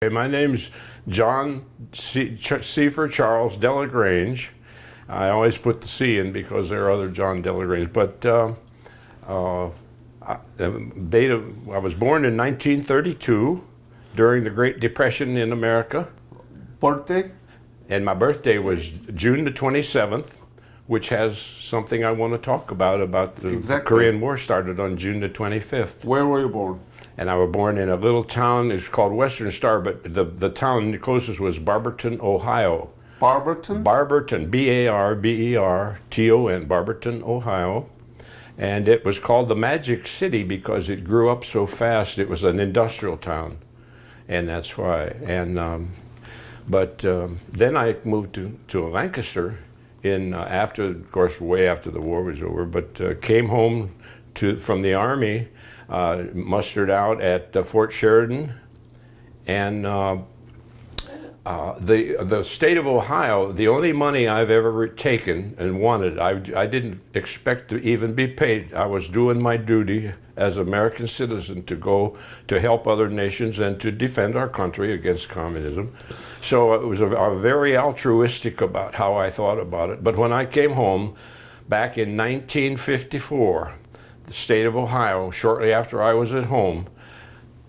Hey, my name's John C. for Charles Delagrange. I always put the C in because there are other John Delagrange. But I was born in 1932 during the Great Depression in America. Birthday? And my birthday was June the 27th, which has something I want to talk about the Exactly. Korean War started on June the 25th. Where were you born? And I was born in a little town. It's called Western Star, but the town closest was Barberton, Ohio. Barberton? Barberton, Barberton, Barberton, Ohio. And it was called the Magic City because it grew up so fast. It was an industrial town, and that's why. And then I moved to Lancaster after, of course, way after the war was over. But came home from the Army. Mustered out at Fort Sheridan, and the state of Ohio, the only money I've ever taken and wanted, I didn't expect to even be paid. I was doing my duty as an American citizen to go to help other nations and to defend our country against communism. So it was a very altruistic about how I thought about it. But when I came home back in 1954, the state of Ohio, shortly after I was at home,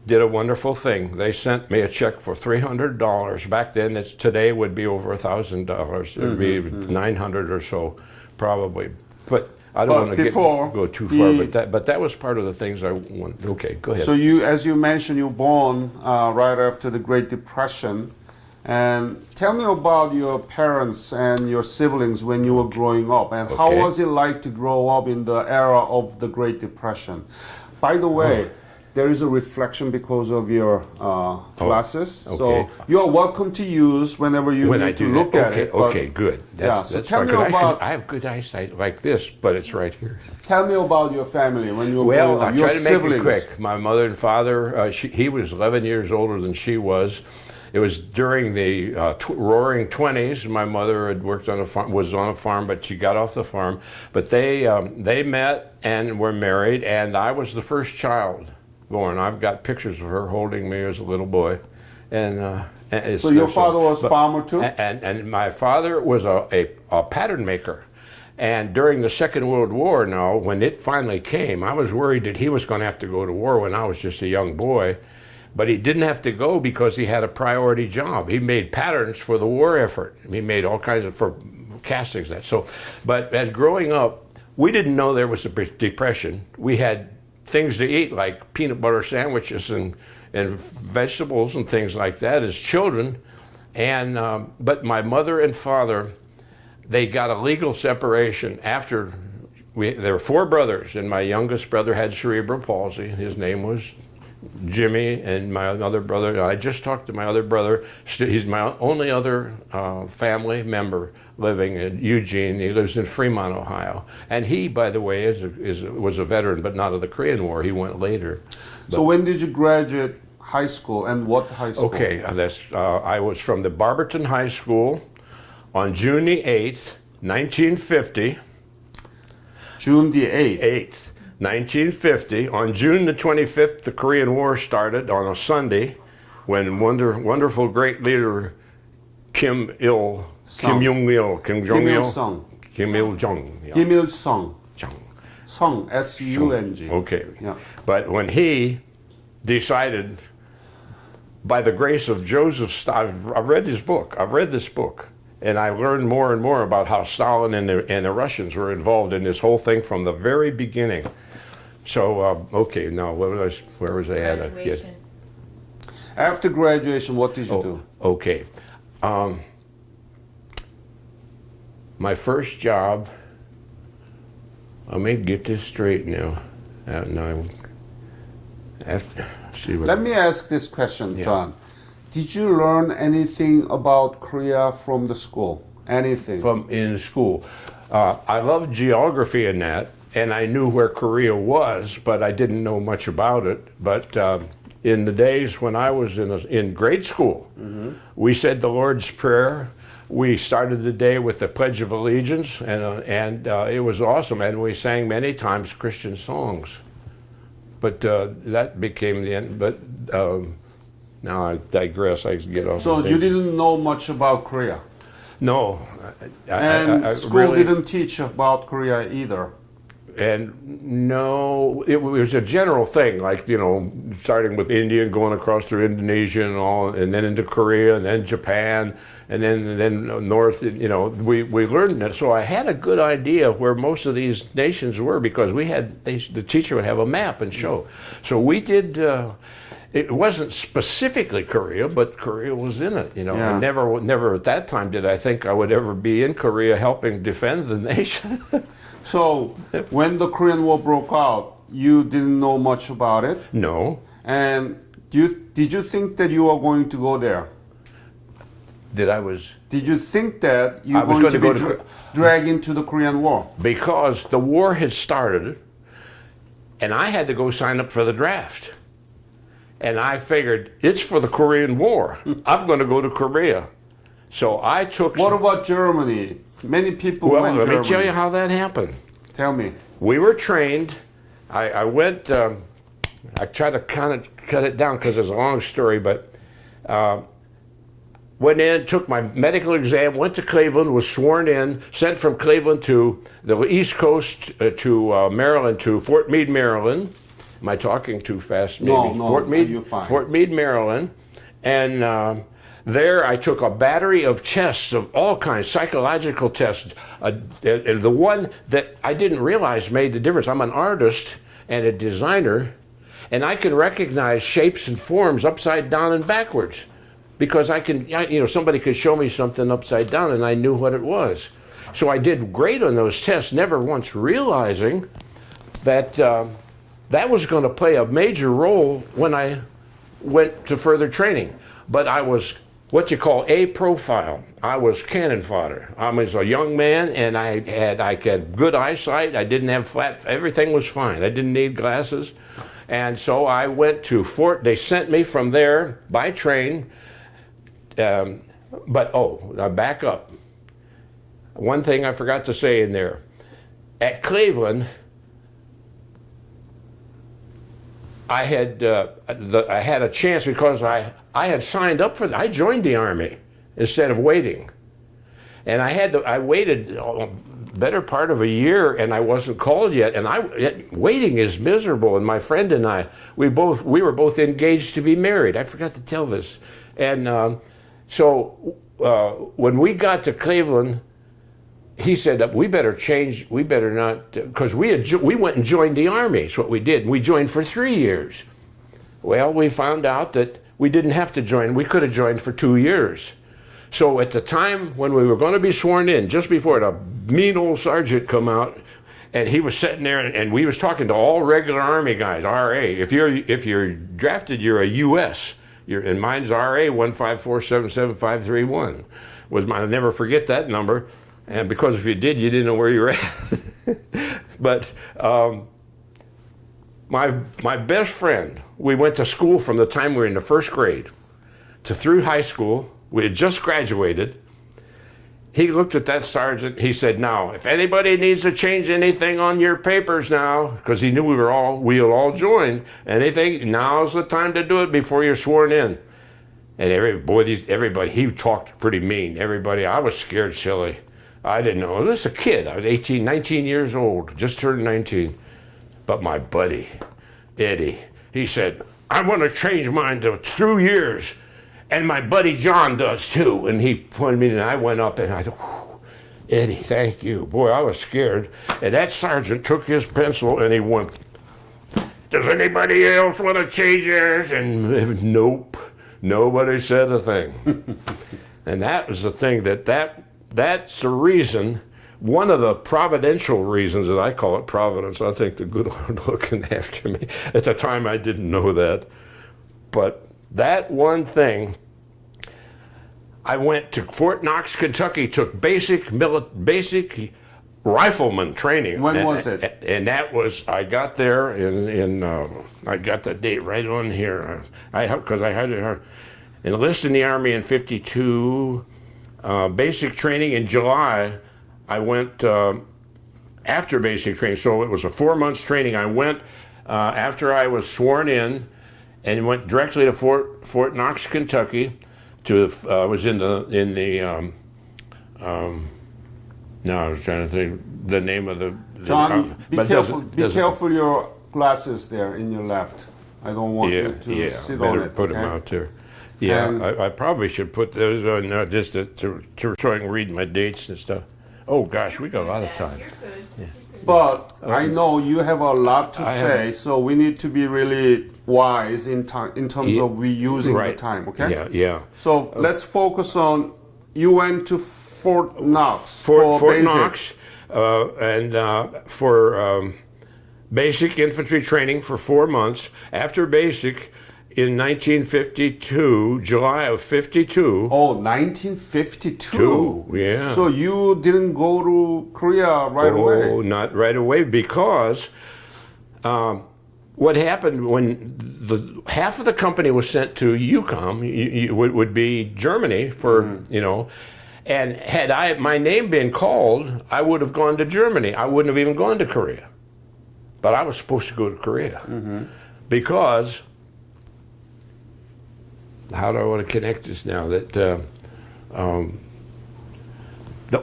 did a wonderful thing. They sent me a check for $300. Back then, today would be over $1,000. It would be 900 or so, probably. But I don't want to go too far. But that was part of the things I wanted. Okay, go ahead. So you, as you mentioned, you were born right after the Great Depression. And tell me about your parents and your siblings when you were growing up, and how was it like to grow up in the era of the Great Depression? By the way, there is a reflection because of your glasses, so you are welcome to use whenever you need to look at it. Okay, good. So tell me about. I have good eyesight like this, but it's right here. Tell me about your family when you were growing up. Well, I try to make it quick. My mother and father, he was 11 years older than she was. It was during the roaring 20s. My mother had worked on a farm, was on a farm, but she got off the farm. But they met and were married, and I was the first child born. I've got pictures of her holding me as a little boy. So your father was a farmer too? And my father was a pattern maker. And during the Second World War, now, when it finally came, I was worried that he was going to have to go to war when I was just a young boy. But he didn't have to go because he had a priority job. He made patterns for the war effort. He made all kinds of, for castings. But as growing up, we didn't know there was a depression. We had things to eat like peanut butter sandwiches and vegetables and things like that as children. But my mother and father, they got a legal separation after there were 4 brothers, and my youngest brother had cerebral palsy. His name was Jimmy, and my other brother, I just talked to my other brother. He's my only other family member living in Eugene. He lives in Fremont, Ohio. And he, by the way, was a veteran, but not of the Korean War. He went later. So when did you graduate high school, and what high school? Okay, I was from the Barberton High School on June the 8th, 1950. June the 8th. 1950. On June the 25th, the Korean War started on a Sunday when wonderful great leader Kim Il-sung. Sung, S-U-N-G. Okay. Yeah. But when he decided, by the grace of Joseph Stalin, I've read his book. I've read this book. And I learned more and more about how Stalin and the Russians were involved in this whole thing from the very beginning. So, okay, now where was I at? Graduation. After graduation, what did you do? Okay. My first job, let me get this straight now. Let me ask this question, John. Did you learn anything about Korea from the school? Anything? In school. I loved geography in that, and I knew where Korea was, but I didn't know much about it. But in the days when I was in grade school, we said the Lord's Prayer. We started the day with the Pledge of Allegiance, and it was awesome. And we sang many times Christian songs. But that became the end. But Now I digress. I get off. So the you thing. didn't know much about Korea, No, and I school really, didn't teach about Korea either. And no, it was a general thing, like, starting with India and going across through Indonesia and all, and then into Korea, and then Japan, and then north. We learned that. So I had a good idea where most of these nations were, because the teacher would have a map and show. So we did. It wasn't specifically Korea, but Korea was in it. Yeah. And never at that time did I think I would ever be in Korea helping defend the nation. So when the Korean War broke out, you didn't know much about it. No. And did you think that you were going to go there? Did you think that you I were was going to going be to go dragged into the Korean War? Because the war had started, and I had to go sign up for the draft. And I figured, it's for the Korean War. I'm going to go to Korea. So I took... What about Germany? Many people Well, went let Germany. me tell you how that happened. Tell me. We were trained. I went... I tried to kind of cut it down because it's a long story, but... Went in, took my medical exam, went to Cleveland, was sworn in, sent from Cleveland to the East Coast to Maryland, to Fort Meade, Maryland. Am I talking too fast? Maybe. No, Fort Meade, you're fine. Fort Meade, Maryland. And there I took a battery of tests of all kinds, psychological tests. And the one that I didn't realize made the difference. I'm an artist and a designer, and I can recognize shapes and forms upside down and backwards. Because somebody could show me something upside down and I knew what it was. So I did great on those tests, never once realizing that that was going to play a major role when I went to further training. But I was what you call A profile. I was cannon fodder. I was a young man, and I had good eyesight. I didn't have everything was fine. I didn't need glasses. And so I went to they sent me from there by train. Now back up. One thing I forgot to say in there. At Cleveland, I had a chance because I had signed up for I joined the Army instead of waiting. And I waited a better part of a year, and I wasn't called yet. And waiting is miserable. And my friend and I, we were both engaged to be married. I forgot to tell this. And so when we got to Cleveland, he said that we better not, because we went and joined the Army. That's what we did. We joined for 3 years. Well, we found out that we didn't have to join. We could have joined for 2 years. So at the time when we were going to be sworn in, just before the mean old sergeant come out, and he was sitting there, and we was talking to all regular Army guys, RA. If you're drafted, you're a US. And mine's RA 154775531. I'll never forget that number. And because if you did, you didn't know where you were at. But my best friend, we went to school from the time we were in the first grade through high school. We had just graduated. He looked at that sergeant. He said, "Now, if anybody needs to change anything on your papers now," because he knew we'll all join. Anything, now's the time to do it before you're sworn in. And everybody, he talked pretty mean. Everybody, I was scared silly. I didn't know. I was a kid. I was 18, 19 years old, just turned 19. But my buddy, Eddie, he said, "I want to change mine to 2 years. And my buddy John does too." And he pointed me, and I went up, and I thought, "Eddie, thank you." Boy, I was scared. And that sergeant took his pencil, and he went, "Does anybody else want to change theirs?" And nope, nobody said a thing. And that was the thing that's the reason, one of the providential reasons that I call it providence. I think the good Lord looking after me. At the time, I didn't know that. But that one thing, I went to Fort Knox, Kentucky, took basic rifleman training. When was it? And that was, I got there I got the date right on here. Because I had to enlist in the Army in 52. Basic training in July. I went after basic training, so it was a 4 months training. I went after I was sworn in, and went directly to Fort Knox, Kentucky. Was in the no, I was trying to think the name of the. John, be but careful. doesn't- Be doesn't- careful your glasses there in your left. I don't want you to sit on better it. put okay? them out there. Yeah, And- I probably should put those on now just to so I can read my dates and stuff. Oh gosh, we got a lot of time. You're good. But I know you have a lot to I say, have- so we need to be really wise in time in terms Yeah, of reusing right. the time. Okay. Yeah, yeah. So let's focus on. You went to Fort Knox Fort basic. Knox, and for basic infantry training for 4 months. After basic, in 1952, July of 52. Oh, 1952. Yeah. So you didn't go to Korea right away. Oh, not right away because what happened when half of the company was sent to UCOM would be Germany for and had my name been called, I would have gone to Germany. I wouldn't have even gone to Korea, but I was supposed to go to Korea because how do I want to connect this now that the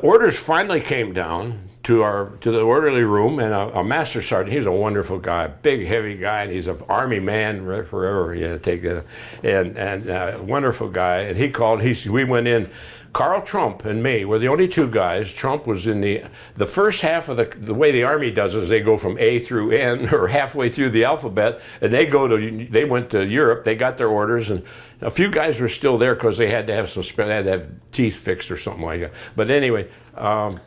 orders finally came down to the orderly room, and a master sergeant. He's a wonderful guy, big, heavy guy, and he's an army man forever. Yeah, take that, and wonderful guy. And he called. We went in. Carl Trump and me were the only two guys. Trump was in the first half of the way the Army does is they go from A through N or halfway through the alphabet, and they went to Europe. They got their orders, and a few guys were still there because they had to have they had to have teeth fixed or something like that. But anyway.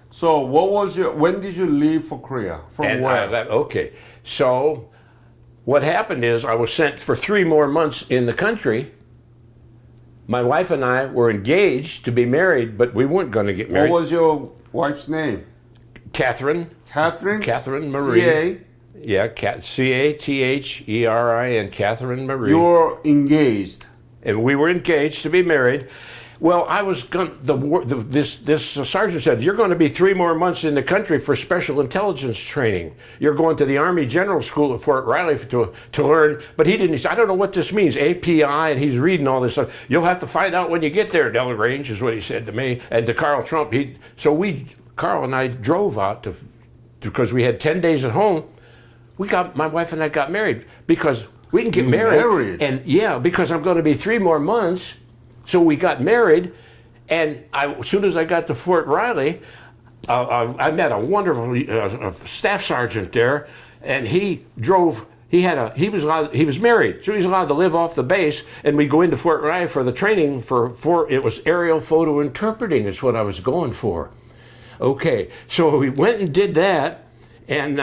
So when did you leave for Korea? From where? Okay, so what happened is I was sent for 3 more months in the country. My wife and I were engaged to be married, but we weren't going to get married. What was your wife's name? Catherine. Catherine. Catherine Marie. C-A. Yeah, Catherin, Catherine Marie. You were engaged. And we were engaged to be married. Well, I was going. This sergeant said, "You're going to be 3 more months in the country for special intelligence training. You're going to the Army General School at Fort Riley to learn." But he didn't. He said, "I don't know what this means, API," and he's reading all this stuff. "You'll have to find out when you get there, Delagrange," is what he said to me and to Carl Trump. Carl and I drove out because we had 10 days at home. My wife and I got married because we can get married. And yeah, because I'm going to be 3 more months. So we got married, and as soon as I got to Fort Riley, I met a wonderful staff sergeant there, and he was married, so he was allowed to live off the base. And we go into Fort Riley for the training it was aerial photo interpreting is what I was going for. Okay, so we went and did that, and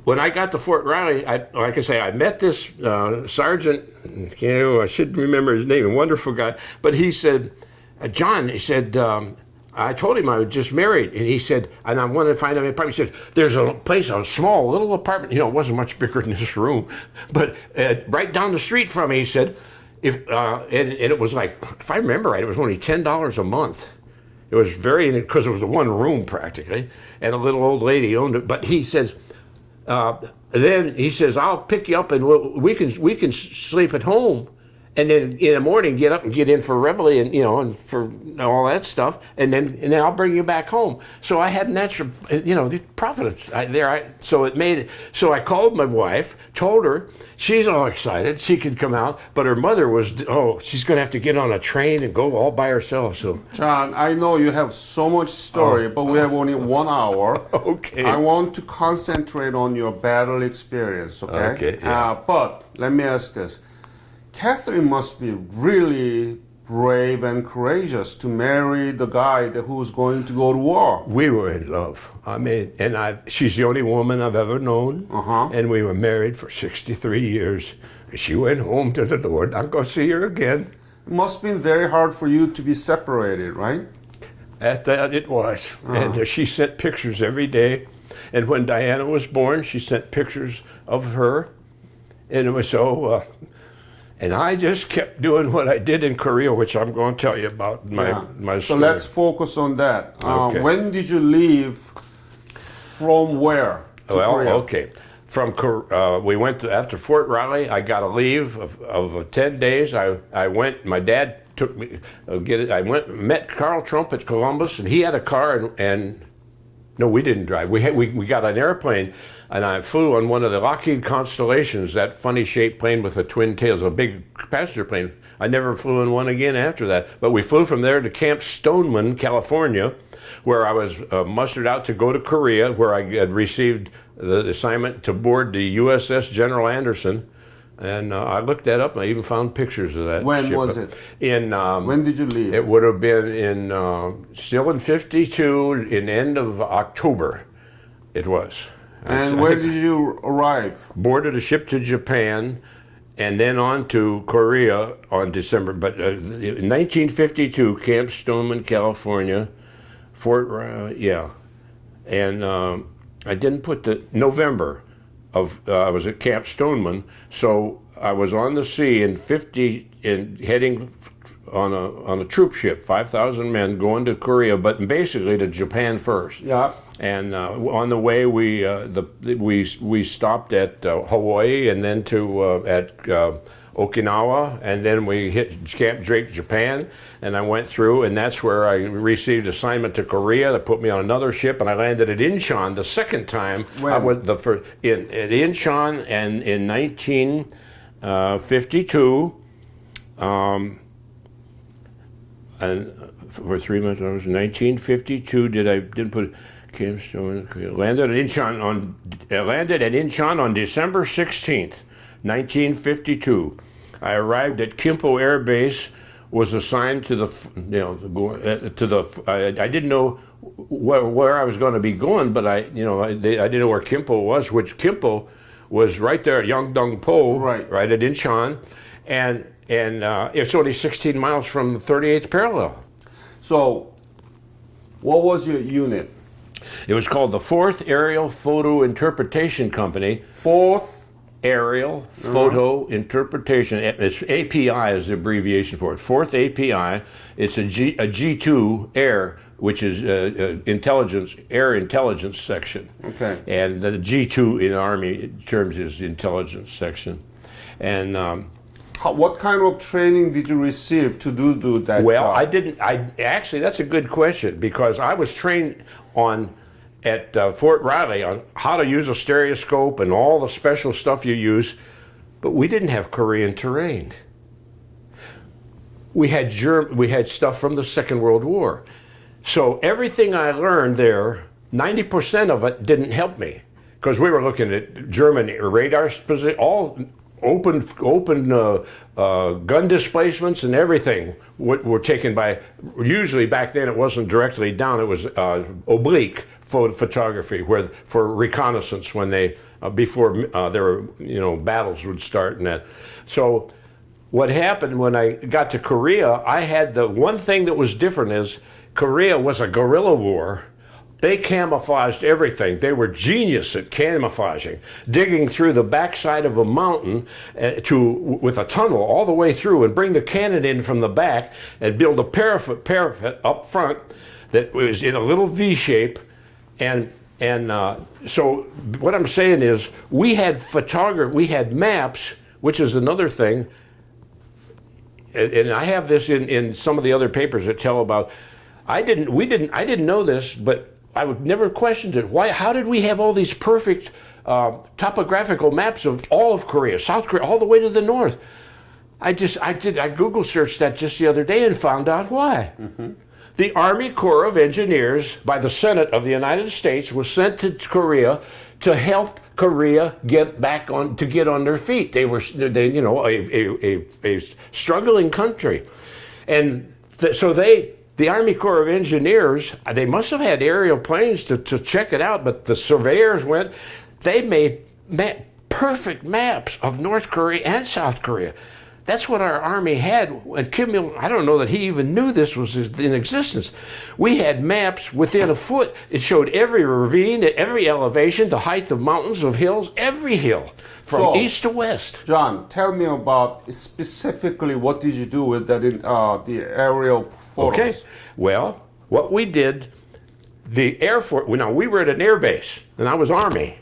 when I got to Fort Riley, like I say, I met this sergeant. I should remember his name. A wonderful guy. But he said, John. He said, I told him I was just married, and he said, and I wanted to find out an apartment. He said, "There's a place, a small little apartment. It wasn't much bigger than this room, but right down the street from me." He said, and it was like, if I remember right, it was only $10 a month. It was because it was a one room practically, and a little old lady owned it. But he says. Then he says, "I'll pick you up and we can sleep at home, and then in the morning get up and get in for reveille and and for all that stuff, and then I'll bring you back home." So I had an extra, the providence So I called my wife, told her. She's all excited she could come out, but her mother was she's going to have to get on a train and go all by herself. So John, I know you have so much story, but we have only 1 hour. Okay. I want to concentrate on your battle experience, okay? Okay, yeah. But let me ask this. Catherine must be really brave and courageous to marry the guy who's going to go to war. We were in love. She's the only woman I've ever known. And we were married for 63 years. She went home to the Lord. I'll go see her again. It must have been very hard for you to be separated, right? At that it was. And she sent pictures every day. And when Diana was born, she sent pictures of her. And it was so... and I just kept doing what I did in Korea, which I'm going to tell you about my story. So let's focus on that. Okay. When did you leave? From where to Korea? Okay. we went to, after Fort Riley. I got a leave of 10 days. I went. My dad took me. I went met Carl Trump at Columbus, and he had a car. And no, we didn't drive. We got an airplane, and I flew on one of the Lockheed Constellations, that funny shaped plane with the twin tails, a big passenger plane. I never flew in one again after that. But we flew from there to Camp Stoneman, California, where I was mustered out to go to Korea, where I had received the assignment to board the USS General Anderson. And I looked that up, and I even found pictures of that. When ship. was it? When did you leave? It would have been still in 52, in end of October. It was. And where did you arrive? Boarded a ship to Japan, and then on to Korea on December. But in 1952, Camp Stoneman, California, and I didn't put the November of I was at Camp Stoneman, so I was on the sea in 50 and heading on a troop ship, 5,000 men going to Korea, but basically to Japan first. Yeah. And on the way, we stopped at Hawaii, and then at Okinawa, and then we hit Camp Drake, Japan, and I went through, and that's where I received assignment to Korea. They put me on another ship, and I landed at Incheon the second time. When? I went at Incheon, and in 1952, and for 3 months, I was in 1952. Didn't put. Landed at Incheon on December 16th, 1952. I arrived at Kimpo Air Base, was assigned to I didn't know where I was going to be going, but I didn't know where Kimpo was, which Kimpo was right there at Yeongdeung-po, right at Incheon, and it's only 16 miles from the 38th parallel. So, what was your unit? It was called the 4th Aerial Photo Interpretation Company. 4th Aerial Photo Interpretation. It's API is the abbreviation for it. 4th API. It's a G2 Air, which is Air Intelligence Section. Okay. And the G2 in Army terms is Intelligence Section. And what kind of training did you receive to do that job? Actually, that's a good question, because I was trained at Fort Riley on how to use a stereoscope and all the special stuff you use, but we didn't have Korean terrain. We had stuff from the Second World War. So everything I learned there, 90% of it didn't help me, because we were looking at German radar position, all open gun displacements and everything were taken by, usually back then it wasn't directly down, it was oblique photography for reconnaissance when before there were battles would start and that. So what happened when I got to Korea, I had the one thing that was different is Korea was a guerrilla war. They camouflaged everything. They were genius at camouflaging, digging through the backside of a mountain with a tunnel all the way through, and bring the cannon in from the back and build a parapet up front that was in a little V shape. And so what I'm saying is we had we had maps, which is another thing. And I have this in some of the other papers that tell about. I didn't know this, but I would never questioned it. How did we have all these perfect topographical maps of all of Korea, South Korea, all the way to the north? I Google searched that just the other day and found out why. Mm-hmm. The Army Corps of Engineers by the Senate of the United States was sent to Korea to help Korea get on their feet. They were a struggling country, and the Army Corps of Engineers, they must have had aerial planes to check it out, but the surveyors they made perfect maps of North Korea and South Korea. That's what our Army had. And Kim Il, I don't know that he even knew this was in existence. We had maps within a foot. It showed every ravine, every elevation, the height of mountains, of hills, every hill, from east to west. John, tell me about specifically what did you do with that the aerial photos? Okay, well, what we did, the Air Force, we were at an air base, and I was Army.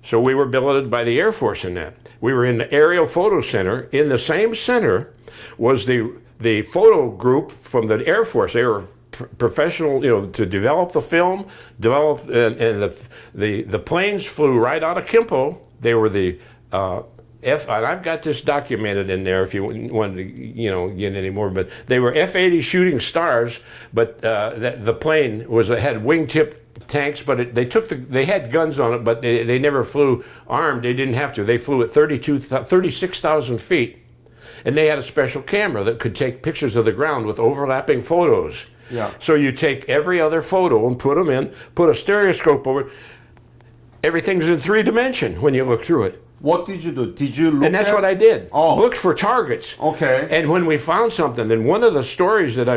So we were billeted by the Air Force in that. We were in the Aerial Photo Center. In the same center was the photo group from the Air Force. They were professional, to develop the film, and the planes flew right out of Kimpo. They were the and I've got this documented in there if you want to, get any more. But they were F-80 Shooting Stars, but the plane had wingtip tanks, but they had guns on it, but they never flew armed. They didn't have to. They flew at 36,000 feet, and they had a special camera that could take pictures of the ground with overlapping photos. Yeah. So you take every other photo and put them in, put a stereoscope over it. Everything's in 3D when you look through it. What did you do? Did you look And that's what I did. Oh. Looked for targets. Okay. And when we found something, and one of the stories that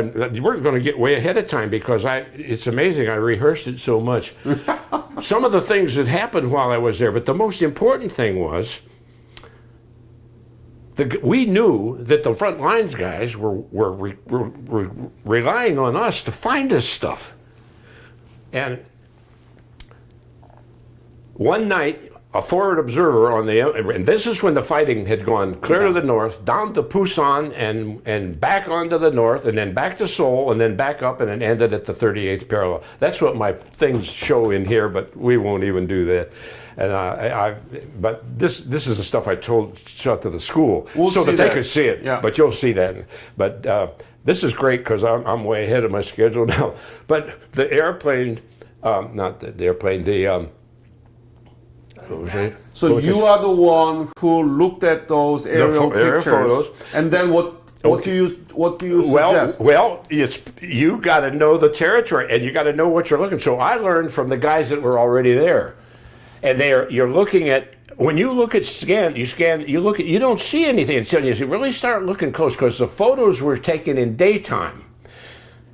we're going to get way ahead of time because it's amazing. I rehearsed it so much. Some of the things that happened while I was there, but the most important thing was we knew that the front lines guys were relying on us to find us stuff. And one night, a forward observer and this is when the fighting had gone clear to the north, down to Pusan and back onto the north, and then back to Seoul, and then back up, and it ended at the 38th parallel. That's what my things show in here, but we won't even do that. And but this is the stuff I shot to the school so that they could see it. Yeah. But you'll see that. But this is great because I'm way ahead of my schedule now. But the airplane, not the airplane, So you are the one who looked at those aerial pictures, photos. And then what do you suggest? Well, you got to know the territory, and you got to know what you're looking. So I learned from the guys that were already there, and you're looking at. When you look at you don't see anything until you really start looking close because the photos were taken in daytime.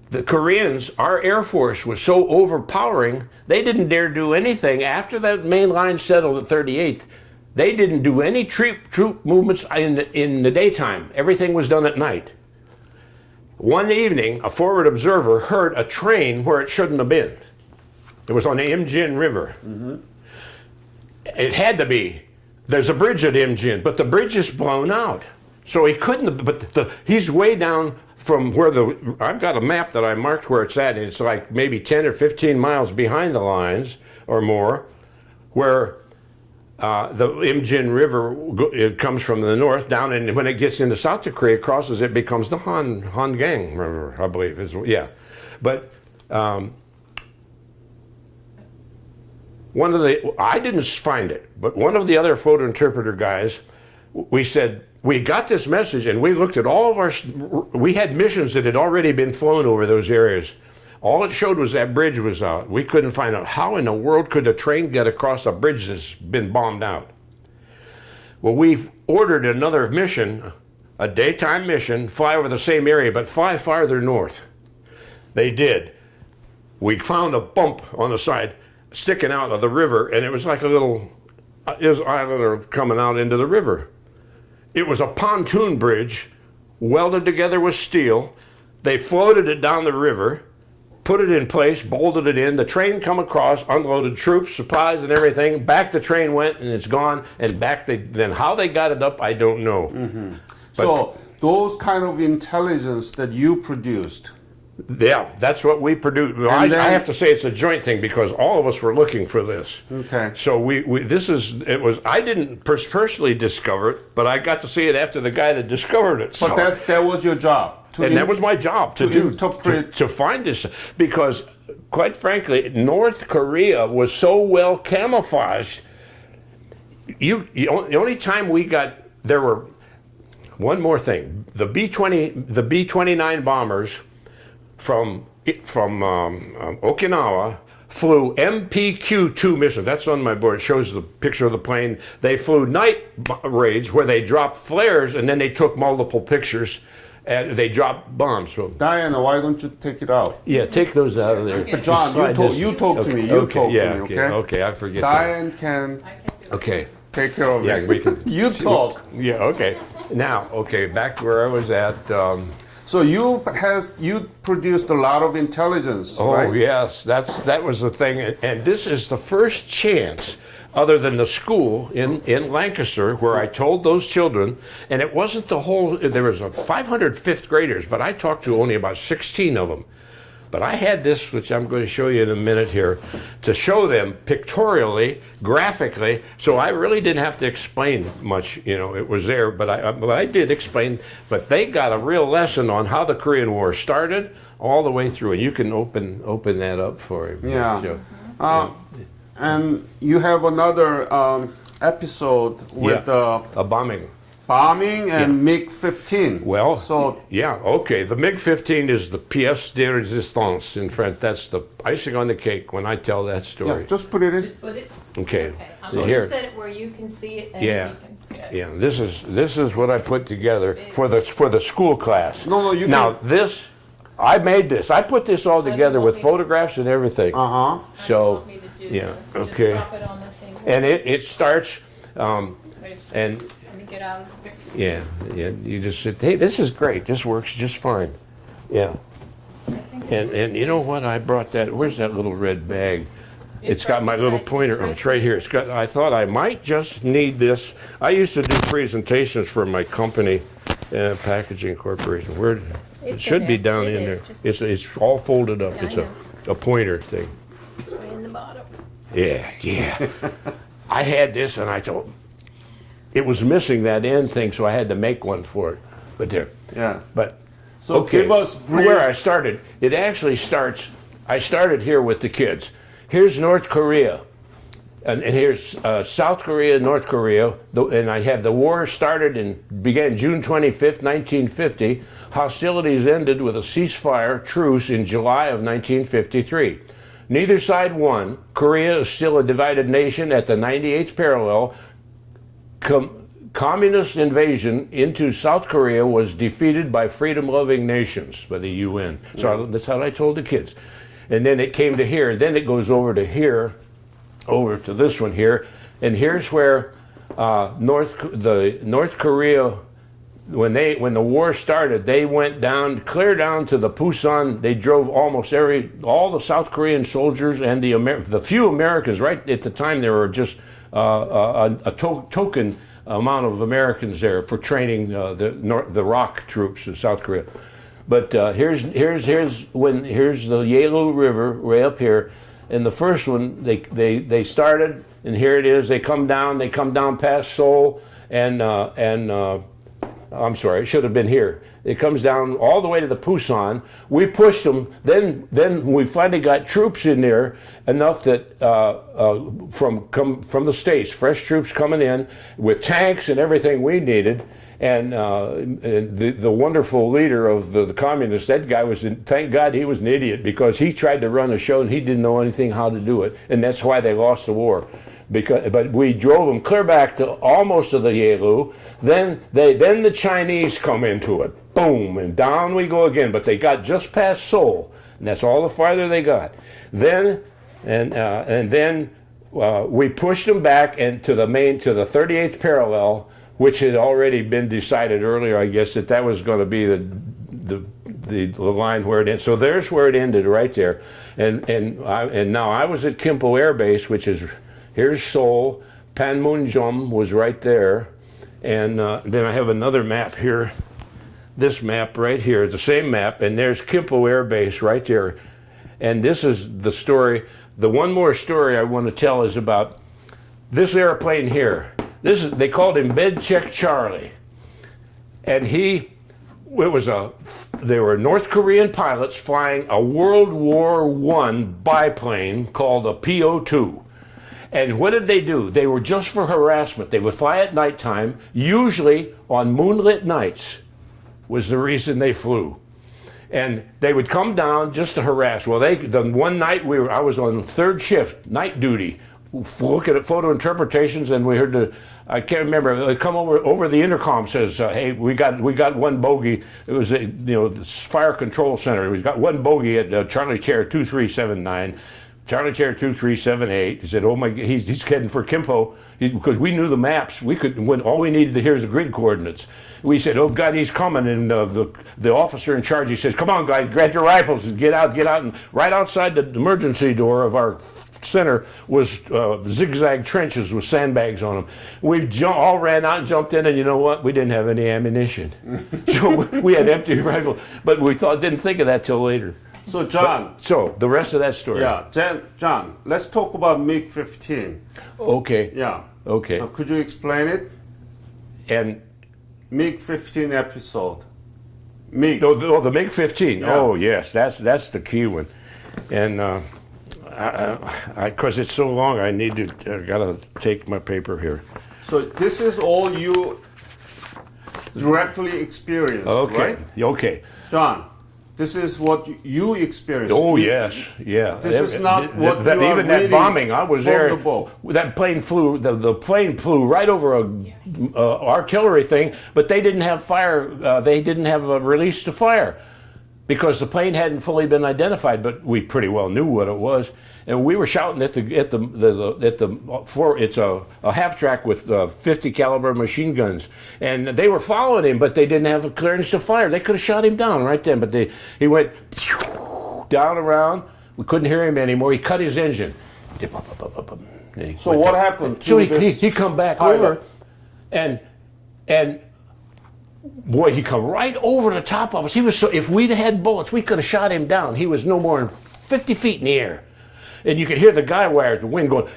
The Koreans, our Air Force was so overpowering, they didn't dare do anything. After that main line settled at 38th, they didn't do any troop movements in the daytime. Everything was done at night. One evening, a forward observer heard a train where it shouldn't have been. It was on the Imjin River. Mm-hmm. It had to be. There's a bridge at Imjin, but the bridge is blown out. So he couldn't have, but he's way down from where I've got a map that I marked where it's at, and it's like maybe 10 or 15 miles behind the lines or more, where the Imjin River, it comes from the north down, and when it gets into South Korea, crosses, it becomes the Hangang River, I believe. But I didn't find it, but one of the other photo interpreter guys, we said, we got this message and we looked at all of we had missions that had already been flown over those areas. All it showed was that bridge was out. We couldn't find out how in the world could a train get across a bridge that's been bombed out. Well, we've ordered another mission, a daytime mission, fly over the same area, but fly farther north. They did. We found a bump on the side sticking out of the river, and it was like a little islander coming out into the river. It was a pontoon bridge welded together with steel. They floated it down the river, put it in place, bolted it in. The train come across, unloaded troops, supplies, and everything. Back the train went, and it's gone. And then how they got it up, I don't know. Mm-hmm. So those kind of intelligence that you produced. Yeah, that's what we produced. Well, I have to say it's a joint thing because all of us were looking for this. Okay. So I didn't personally discover it, but I got to see it after the guy that discovered it. But that was your job. That was my job to find this, because quite frankly, North Korea was so well camouflaged. The only time there were one more thing. The B-29 bombers from Okinawa flew MPQ-2 missiles. That's on my board. It shows the picture of the plane. They flew night raids where they dropped flares, and then they took multiple pictures, and they dropped bombs. So, Diana, why don't you take it out? Yeah, take those out of there. But John, you talk to me. Okay, I forget. Diane can take care of it. We can. You talk. Yeah, okay. Now, back to where I was at. So you produced a lot of intelligence, right? Oh yes, that was the thing, and this is the first chance other than the school in Lancaster where I told those children, and it wasn't the whole, there was 500 fifth graders, but I talked to only about 16 of them. But I had this, which I'm going to show you in a minute here, to show them pictorially, graphically, so I really didn't have to explain much, you know, it was there, but I did explain, but they got a real lesson on how the Korean War started all the way through, and you can open that up for him. Yeah. So, and you have another episode with a bombing. Bombing and MiG-15. Well, so yeah, okay. The MiG-15 is the pièce de résistance in French. That's the icing on the cake when I tell that story. yeah, just put it in. Just put it. Okay. Okay. I'm So going here, to set it where you can see it and Yeah. you can see it. yeah. This is what I put together for the school class. No, you Now can. this, I made this. I put this all do you together want with me to- photographs and everything. Uh-huh. How do you So, want me to do yeah, this? Just okay. drop it on the thing. And it starts, Wait a second. and Let me get out of here. yeah. You just said, hey, this is great. This works just fine. Yeah. I think And you know what? I brought that. Where's that little red bag? It's got right my little beside- pointer. it's It's right here. It's got. I thought I might just need this. I used to do presentations for my company, Packaging Corporation. Where it It's should in be there. down It in is, there. just- It's all folded up. I It's know. a pointer thing. It's way in the bottom. Yeah. I had this, and I thought it was missing that end thing, so I had to make one for it. But there. Yeah. But So okay, give us brief. where I started. It actually starts. I started here with the kids. Here's North Korea, and here's South Korea, North Korea, and I have the war started and began June 25th, 1950. Hostilities ended with a ceasefire truce in July of 1953. Neither side won. Korea is still a divided nation at the 98th parallel. Communist invasion into South Korea was defeated by freedom-loving nations, by the UN. So that's how I told the kids. And then it came to here. Then it goes over to here, over to this one here. And here's where North Korea, when the war started, they went down, clear down to the Pusan. They drove almost all the South Korean soldiers and the few Americans. Right at the time, there were just a token amount of Americans there for training the ROK troops in South Korea. But here's the Yalu River way up here, and the first one they started, and here it is. They come down past Seoul, and I'm sorry, it should have been here. It comes down all the way to the Pusan. We pushed them. Then we finally got troops in there enough that from the States, fresh troops coming in with tanks and everything we needed. And the wonderful leader of the communists, that guy thank God he was an idiot, because he tried to run a show and he didn't know anything how to do it. And that's why they lost the war. But we drove them clear back to almost to the Yalu. Then the Chinese come into it. Boom, and down we go again. But they got just past Seoul, and that's all the farther they got. Then we pushed them back to the 38th parallel, which had already been decided earlier, I guess, that was going to be the line where it ended. So there's where it ended, right there. And now I was at Kimpo Air Base, which is here's Seoul. Panmunjom was right there, and then I have another map here. This map right here, the same map, and there's Kimpo Air Base right there. And this is the story. The one more story I want to tell is about this airplane here. They called him Bed Check Charlie, and they were North Korean pilots flying a World War I biplane called a PO-2. And what did they do? They were just for harassment. They would fly at nighttime, usually on moonlit nights was the reason they flew. And they would come down just to harass. Well, the one night I was on third shift, night duty, looking at photo interpretations, and we heard I can't remember. It come over the intercom, says, "Hey, we got one bogey." It was the fire control center. We got one bogey at Charlie Chair 2379, Charlie Chair 2378. He said, "Oh my, he's heading for Kimpo," because we knew the maps. All we needed to hear is the grid coordinates. We said, "Oh God, he's coming!" And the officer in charge, he says, "Come on, guys, grab your rifles and get out, get out!" And right outside the emergency door of our center was zigzag trenches with sandbags on them. We all ran out and jumped in, and you know what? We didn't have any ammunition, so we had empty rifles. But we didn't think of that till later. So John, So the rest of that story. yeah, John, let's talk about MiG-15. Okay. Yeah. Okay. So could you explain it? And MiG-15 episode. MiG. the MiG-15. Yeah. Oh yes, that's the key one. And because it's so long, I gotta take my paper here. So this is all you directly experienced, Okay. right? Okay. John, this is what you experienced. Oh yes, yeah. This is not what you are even that reading bombing. I was from there. the book. That plane flew. The plane flew right over a artillery thing, but they didn't have fire. They didn't have a release to fire because the plane hadn't fully been identified. But we pretty well knew what it was, and we were shouting at the floor. It's a half track with 50 caliber machine guns, and they were following him, but they didn't have a clearance to fire. They could have shot him down right then, but he went down around. We couldn't hear him anymore. He cut his engine. So what happened to So this he come back pilot? over, and boy, he come right over the top of us. He was so. If we'd had bullets, we could have shot him down. He was no more than 50 feet in the air, and you could hear the guy wires, the wind going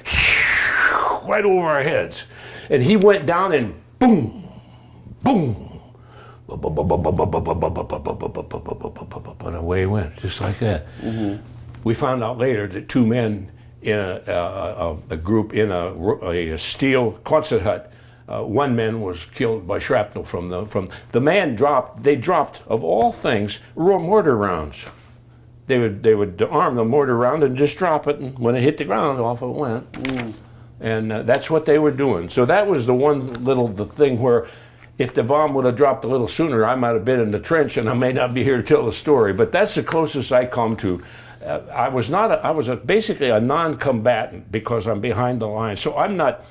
right over our heads, and he went down and boom, boom, and away he went, just like that. We found out later that two men in a group in a steel Quonset hut. One man was killed by shrapnel from the man dropped. They dropped, of all things, mortar rounds. They would arm the mortar round and just drop it, and when it hit the ground, off it went. And that's what they were doing. So that was the thing where, if the bomb would have dropped a little sooner, I might have been in the trench, and I may not be here to tell the story. But that's the closest I come to. I was basically a non-combatant because I'm behind the line. So I'm not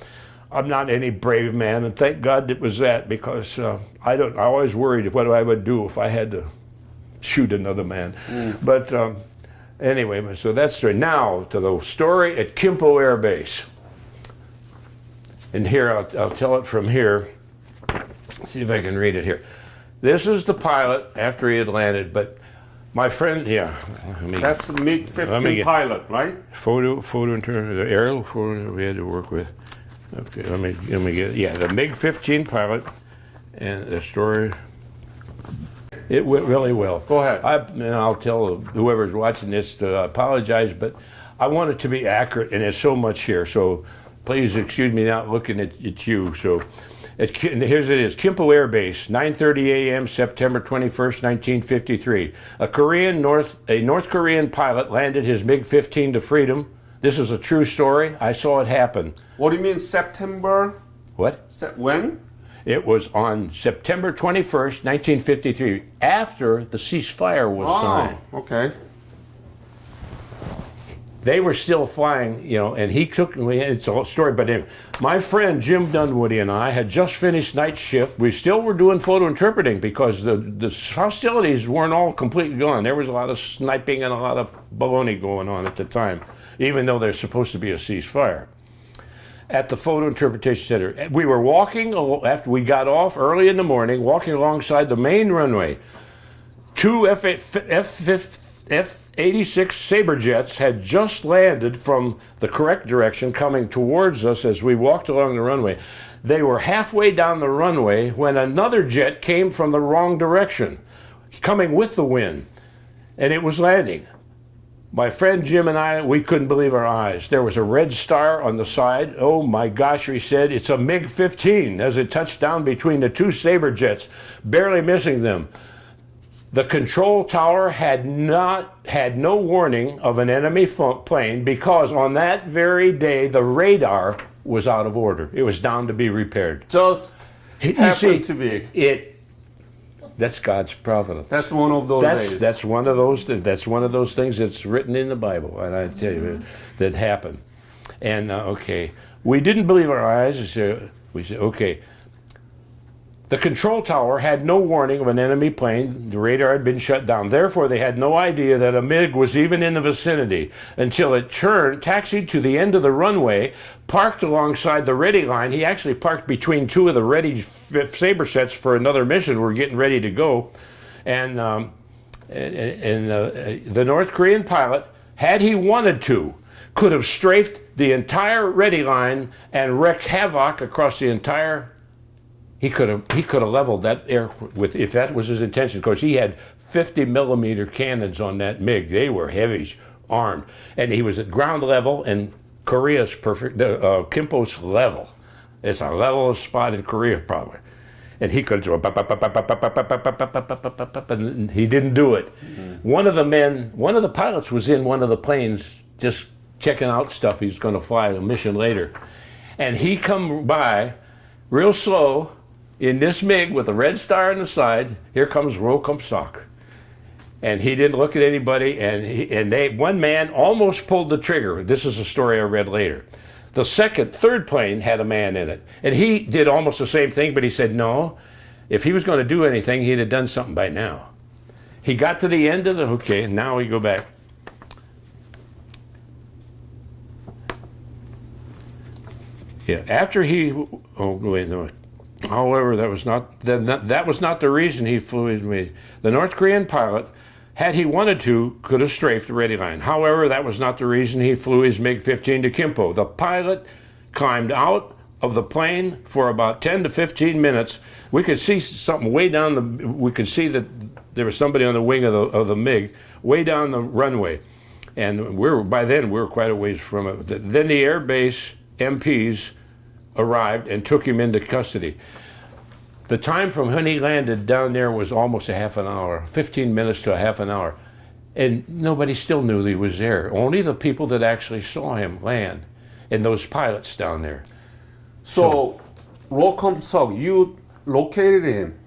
any brave man, and thank God it was that, because I always worried what I would do if I had to shoot another man. But anyway, so that's the story. Now to the story at Kimpo Air Base. And here, I'll tell it from here. See if I can read it here. This is the pilot after he had landed, but my friend, That's the MiG-15 pilot, right? Photo in terms of the aerial photo we had to work with. Okay, let me get the MiG-15 pilot, and the story. It went really well. Go ahead. I'll tell whoever's watching this to apologize, but I want it to be accurate, and there's so much here. So please excuse me not looking at you. So here's it is: Kimpo Air Base, 9:30 a.m., September 21st, 1953. A North Korean pilot landed his MiG-15 to freedom. This is a true story. I saw it happen. What do you mean September? What? When? It was on September 21st, 1953, after the ceasefire was signed. Okay. They were still flying, and he took me. It's a whole story, but anyway, my friend Jim Dunwoody and I had just finished night shift. We still were doing photo interpreting because the hostilities weren't all completely gone. There was a lot of sniping and a lot of baloney going on at the time, even though there's supposed to be a ceasefire. At the Photo Interpretation Center. We were walking, after we got off early in the morning, walking alongside the main runway. Two F-86 Sabre jets had just landed from the correct direction, coming towards us as we walked along the runway. They were halfway down the runway when another jet came from the wrong direction, coming with the wind, and it was landing. My friend Jim and I, we couldn't believe our eyes. There was a red star on the side. Oh my gosh, we said, it's a MiG-15 as it touched down between the two Sabre jets, barely missing them. The control tower had no warning of an enemy plane because on that very day, the radar was out of order. It was down to be repaired. Just You happened see, to be. That's God's providence. That's one of those days. That's one of those things that's written in the Bible, and I tell you that happened. And we didn't believe our eyes. We said, okay. The control tower had no warning of an enemy plane. The radar had been shut down. Therefore, they had no idea that a MiG was even in the vicinity until it taxied to the end of the runway, parked alongside the ready line. He actually parked between two of the ready Sabre sets for another mission. We're getting ready to go. And the North Korean pilot, had he wanted to, could have strafed the entire ready line and wreaked havoc across the entire. He could have leveled that air with, if that was his intention, because he had 50 millimeter cannons on that MiG. They were heavy armed, and he was at ground level, and Korea's perfect. Kimpo's level. It's a levelest spot in Korea probably, and he could do and he didn't do it. One of the pilots was in one of the planes just checking out stuff. He's going to fly a mission later, and he come by real slow. In this MiG with a red star on the side, here comes Ro Kum-sok. And he didn't look at anybody, and one man almost pulled the trigger. This is a story I read later. The third plane had a man in it. And he did almost the same thing, but he said no. If he was going to do anything, he'd have done something by now. He got to the end of okay, now we go back. Yeah, after however, that was not the reason he flew his MiG. The North Korean pilot, had he wanted to, could have strafed the ready line. However, that was not the reason he flew his MiG-15 to Kimpo. The pilot climbed out of the plane for about 10 to 15 minutes. We could see something way down we could see that there was somebody on the wing of the MiG, way down the runway. And by then we were quite a ways from it. Then the air base MPs arrived and took him into custody. The time from when he landed down there was almost a half an hour, 15 minutes to a half an hour. And nobody still knew he was there. Only the people that actually saw him land and those pilots down there. So Ro Kum-sok, you located him.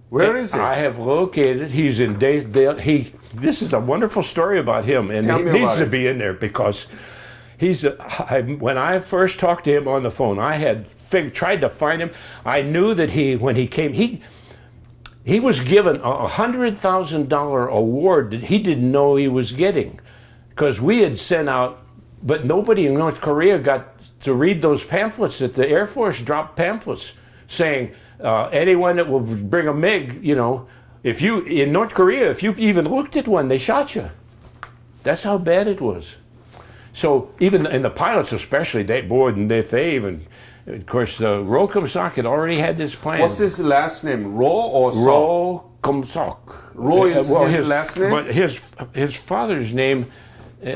Where is he? I have located, he's in this is a wonderful story about him, and he needs to be in there because when I first talked to him on the phone, I had tried to find him. I knew that when he came, he was given a $100,000 award that he didn't know he was getting, because we had sent out, but nobody in North Korea got to read those pamphlets. That the Air Force dropped pamphlets saying anyone that will bring a MiG, if you in North Korea, if you even looked at one, they shot you. That's how bad it was. So even and the pilots especially, if they even, of course, Ro Kum-sok had already had this plan. What's his last name? Ro or Sok? Ro Kum-sok. Ro is his last name? But his father's name,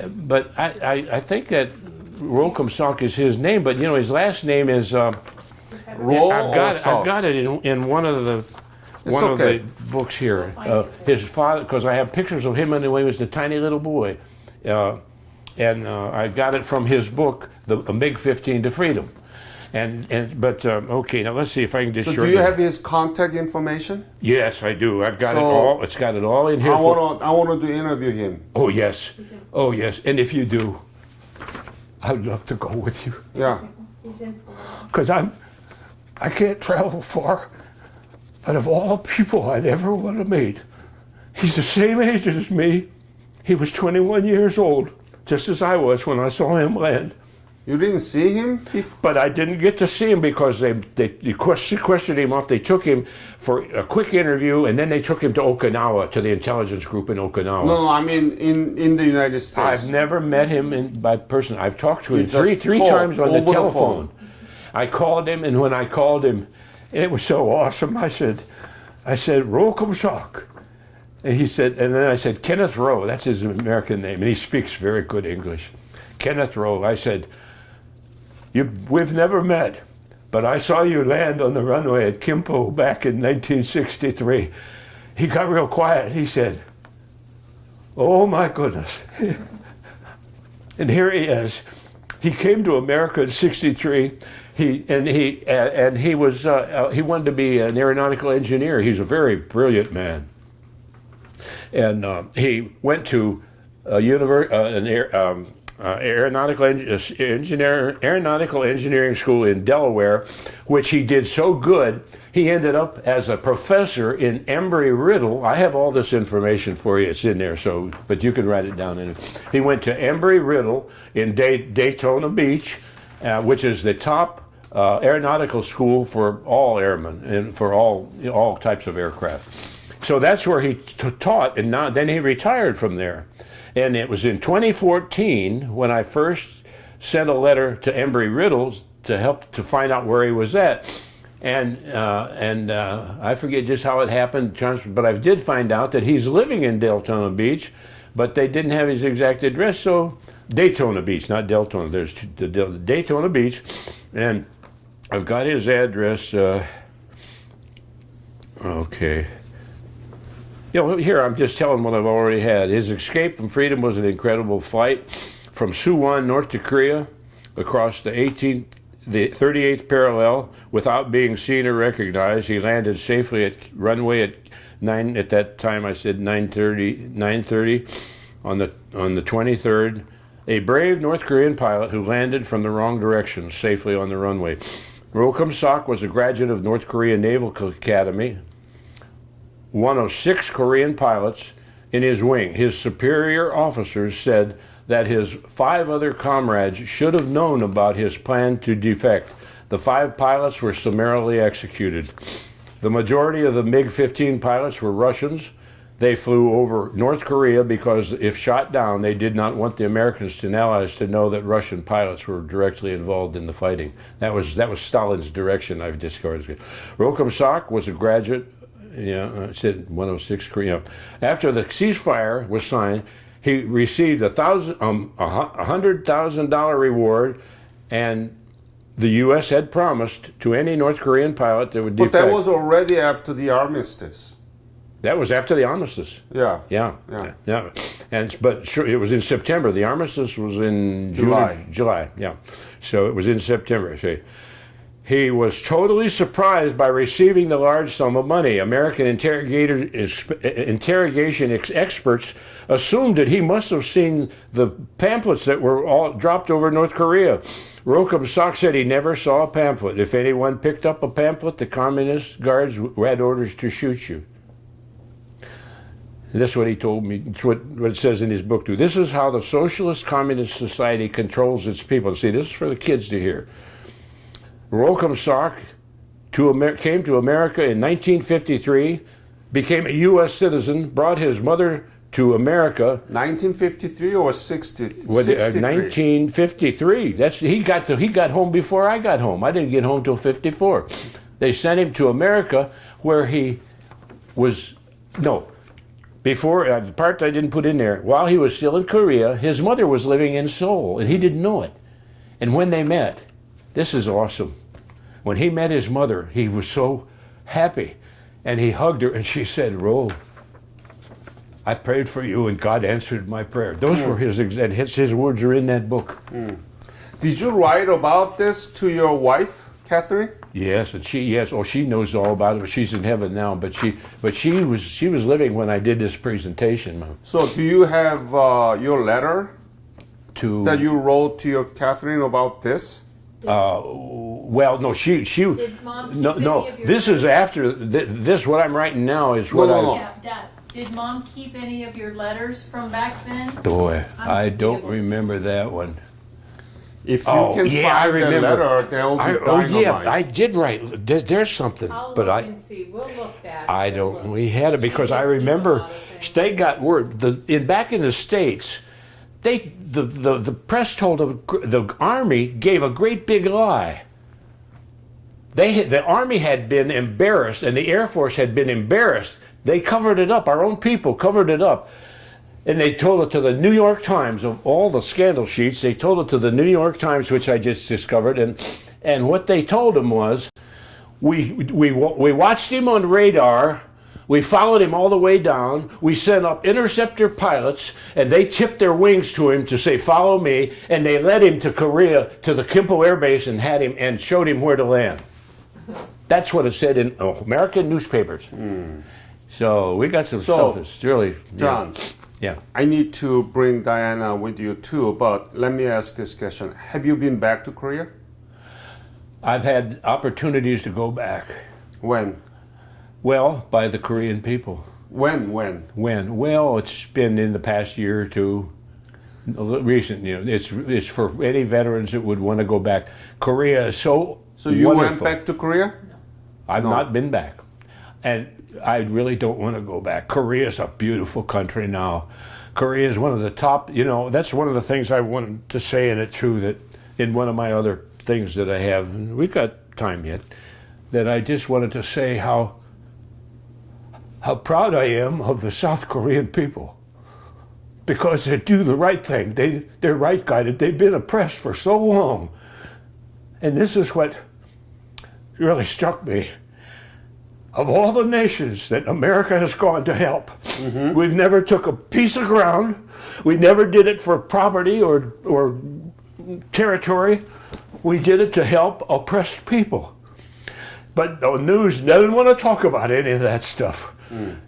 but I think that Ro Kum-sok is his name, but his last name is Ro or Sok? I've got it in one of the the books here. His father, because I have pictures of him when he was a tiny little boy. And I got it from his book, The MiG-15 to Freedom. But okay, now let's see if I can just So do you have his contact information? Yes, I do. I've got it all. It's got it all in here. I want to interview him. Oh, yes. Oh, yes. And if you do, I'd love to go with you. Yeah. Because I can't travel far, but of all people I'd ever want to meet, he's the same age as me. He was 21 years old, just as I was when I saw him land. You didn't see him before? But I didn't get to see him because they questioned him off. They took him for a quick interview, and then they took him to Okinawa, to the intelligence group in Okinawa. No, I mean in the United States. I've never met him by person. I've talked to him three times on the telephone. I called him, and when I called him, it was so awesome. I said, Ro Kum-sok. And he said, and then I said, Kenneth Rowe, that's his American name, and he speaks very good English. Kenneth Rowe. I said, we've never met, but I saw you land on the runway at Kimpo back in 1963. He got real quiet. He said, oh my goodness. And here he is. He came to America in '63. He wanted to be an aeronautical engineer. He's a very brilliant man. And he went to aeronautical engineering school in Delaware, which he did so good, he ended up as a professor in Embry-Riddle. I have all this information for you. It's in there, but you can write it down. He went to Embry-Riddle in Daytona Beach, which is the top aeronautical school for all airmen and for all types of aircraft. So that's where he taught, and then he retired from there. And it was in 2014 when I first sent a letter to Embry-Riddle to help to find out where he was at. And I forget just how it happened, but I did find out that he's living in Daytona Beach, but they didn't have his exact address, so Daytona Beach, not Deltona. There's the Daytona Beach, and I've got his address. Okay. Here I'm just telling what I've already had. His escape from freedom was an incredible flight from Suwon, North Korea, across the 38th parallel without being seen or recognized. He landed safely at runway at 9. At that time, I said 9:30 on the 23rd. A brave North Korean pilot who landed from the wrong direction safely on the runway. Rokum Sok was a graduate of North Korea Naval Academy, one of 6 Korean pilots in his wing. His superior officers said that his 5 other comrades should have known about his plan to defect. The 5 pilots were summarily executed. The majority of the MiG-15 pilots were Russians. They flew over North Korea because if shot down, they did not want the Americans and Allies to know that Russian pilots were directly involved in the fighting. That was Stalin's direction, I've discovered. Rokum Sok was a graduate. I said 106 Korea. After the ceasefire was signed, he received $100,000 reward, and the U.S. had promised to any North Korean pilot that would defect. But that was already after the armistice. That was after the armistice. Yeah. But sure, it was in September. The armistice was in July. Yeah. So it was in September. See. He was totally surprised by receiving the large sum of money. American interrogation experts assumed that he must have seen the pamphlets that were all dropped over North Korea. Rokum Sok said he never saw a pamphlet. If anyone picked up a pamphlet, the communist guards had orders to shoot you. And that's what he told me. It's what it says in his book, too. This is how the socialist communist society controls its people. See, this is for the kids to hear. Rokum Sok came to America in 1953, became a U.S. citizen, brought his mother to America. 1953 or 63? 1953. He got home before I got home. I didn't get home till 54. They sent him to America, where he was before the part I didn't put in there. While he was still in Korea, his mother was living in Seoul, and he didn't know it. And when they met, this is awesome. When he met his mother, he was so happy, and he hugged her, and she said, "Ro, I prayed for you, and God answered my prayer." Those were his words are in that book. Did you write about this to your wife, Catherine? Yes, and she knows all about it. But she's in heaven now. But she was living when I did this presentation. So, do you have your letter that you wrote to your Catherine about this? Well, no, she. Did Mom keep any of your This is after this. What I'm writing now is what No. Yeah, Dad. Did Mom keep any of your letters from back then? Boy, I don't remember that one. If you can find I the remember. letter, there will be dynamite. I did write. There's something, I'll but look I. and see. We'll look at it. I We'll don't. look. We had it because I remember. They got word. Back in the States, the press told them the Army gave a great big lie. The Army had been embarrassed, and the Air Force had been embarrassed. They covered it up. Our own people covered it up. And they told it to the New York Times. Of all the scandal sheets, they told it to the New York Times, which I just discovered. And what they told him was, we watched him on radar. We followed him all the way down. We sent up interceptor pilots, and they tipped their wings to him to say, "Follow me." And they led him to Korea, to the Kimpo Air Base, and had him and showed him where to land. That's what it said in American newspapers. So we got some stuff. It's really John. Yeah. I need to bring Diana with you too, but let me ask this question. Have you been back to Korea? I've had opportunities to go back. When? Well, by the Korean people. When? When? Well, it's been in the past year or two. Recent, it's for any veterans that would want to go back. Korea is so So you wonderful. went back to Korea? I've No. not been back, and I really don't want to go back. Korea is a beautiful country now. Korea is one of the top. That's one of the things I wanted to say, and it's true that in one of my other things that I have, and we've got time yet, that I just wanted to say how proud I am of the South Korean people. Because they do the right thing. They're right guided. They've been oppressed for so long. And this is what really struck me. Of all the nations that America has gone to help, we've never took a piece of ground. We never did it for property or territory. We did it to help oppressed people. But the news doesn't want to talk about any of that stuff.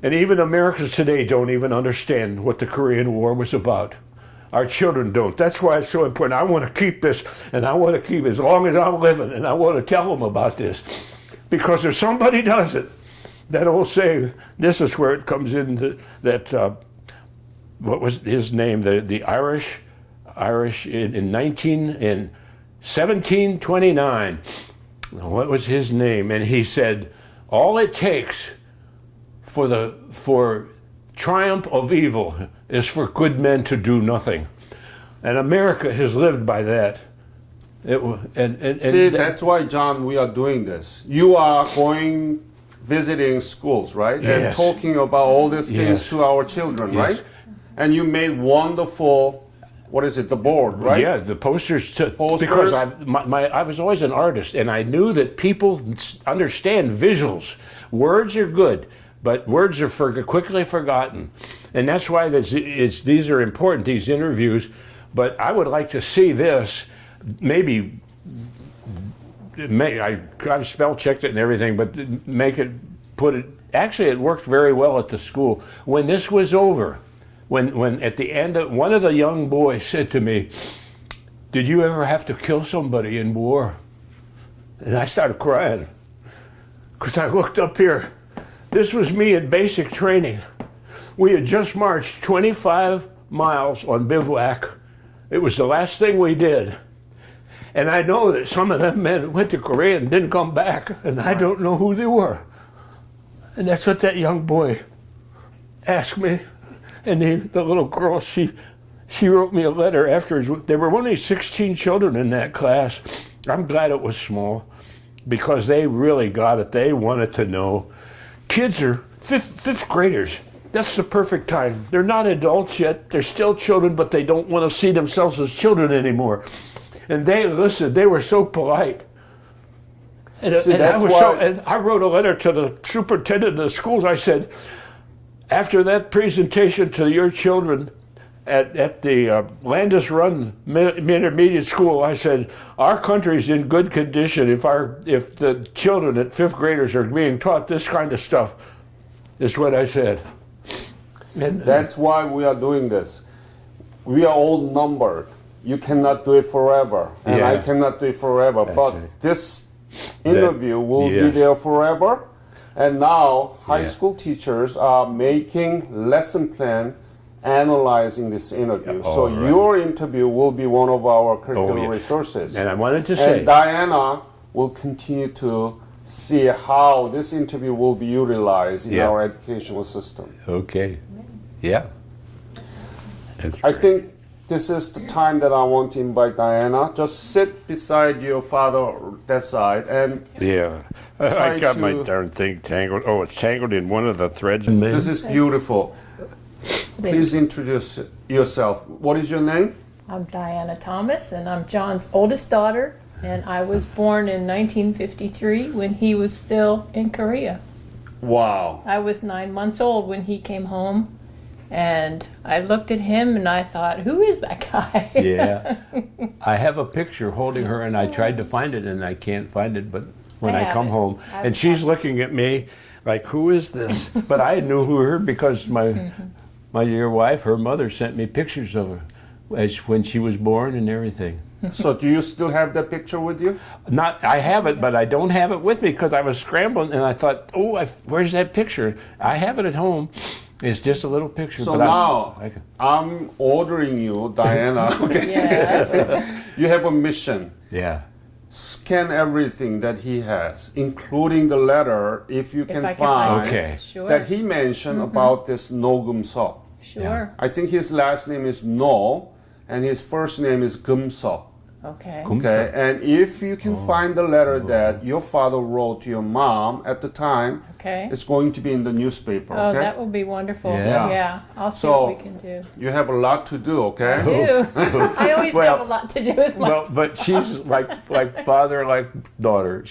And even Americans today don't even understand what the Korean War was about. Our children don't. That's why it's so important. I want to keep this, and I want to keep it as long as I'm living, and I want to tell them about this. Because if somebody does it, that will say, this is where it comes in, what was his name? The Irish in 1729. What was his name? And he said, all it takes for triumph of evil is for good men to do nothing, and America has lived by that. See, that's why, John, we are doing this. You are visiting schools, right? Yes. And talking about all these things Yes. to our children, Yes. right? And you made wonderful, the board, right? Yeah, the posters. Posters. Because I was always an artist, and I knew that people understand visuals. Words are good, but words are quickly forgotten. And that's why these are important, these interviews. But I would like to see this, I've spell checked it and everything, but actually it worked very well at the school. When this was over, when at the end, one of the young boys said to me, did you ever have to kill somebody in war? And I started crying, because I looked up here. This was me in basic training. We had just marched 25 miles on bivouac. It was the last thing we did. And I know that some of them men went to Korea and didn't come back, and I don't know who they were. And that's what that young boy asked me. And the little girl, she wrote me a letter afterwards. There were only 16 children in that class. I'm glad it was small, because they really got it. They wanted to know. Kids are fifth graders. That's the perfect time. They're not adults yet. They're still children, but they don't want to see themselves as children anymore. And they listened. They were so polite. And I wrote a letter to the superintendent of the schools. I said, after that presentation to your children at the Landis Run Intermediate School, I said, our country's in good condition if the children at fifth graders are being taught this kind of stuff, is what I said. And that's why we are doing this. We are all numbered. You cannot do it forever, and Yeah. I cannot do it forever. That's but right. This interview will be Yes. there forever. And now high Yeah. school teachers are making lesson plan, analyzing this interview. Yeah, So all right. your interview will be one of our curricular yeah. resources. And I wanted to say, And Diana will continue to see how this interview will be utilized in Yeah. our educational system. okay, yeah. That's I great. think this is the time that I want to invite Diana. Just sit beside your father that side, and Yeah, I Try got my to- darn thing tangled. Oh, it's tangled in one of the threads. this is beautiful. Please introduce yourself. What is your name? I'm Diana Thomas, and I'm John's oldest daughter, and I was born in 1953 when he was still in Korea. Wow. I was 9 months old when he came home, and I looked at him and I thought, who is that guy? Yeah, I have a picture holding her, and I tried to find it, and I can't find it. But when I I have come it. home, I and she's looking at me like, "Who is this?" But I knew who her because my dear wife, her mother sent me pictures of her as when she was born and everything. So do you still have that picture with you? Not, I have it, but I don't have it with me because I was scrambling and I thought, oh, where's that picture? I have it at home. It's just a little picture. So but now I'm ordering you, Diana. Okay. Yes. You have a mission. yeah. Scan everything that he has, including the letter, if you can If I find Okay. Sure. that he mentioned about this No Gumseok. Sure. I think his last name is No, and his first name is Gumseok. Okay. Okay, and if you can find the letter that your father wrote to your mom at the time, Okay. it's going to be in the newspaper. Oh, Okay, that will be wonderful. Yeah. Yeah. I'll see So- what we can do. you have a lot to do. Okay. I do. I always Well- have a lot to do with my. Well, but she's like father, like daughter.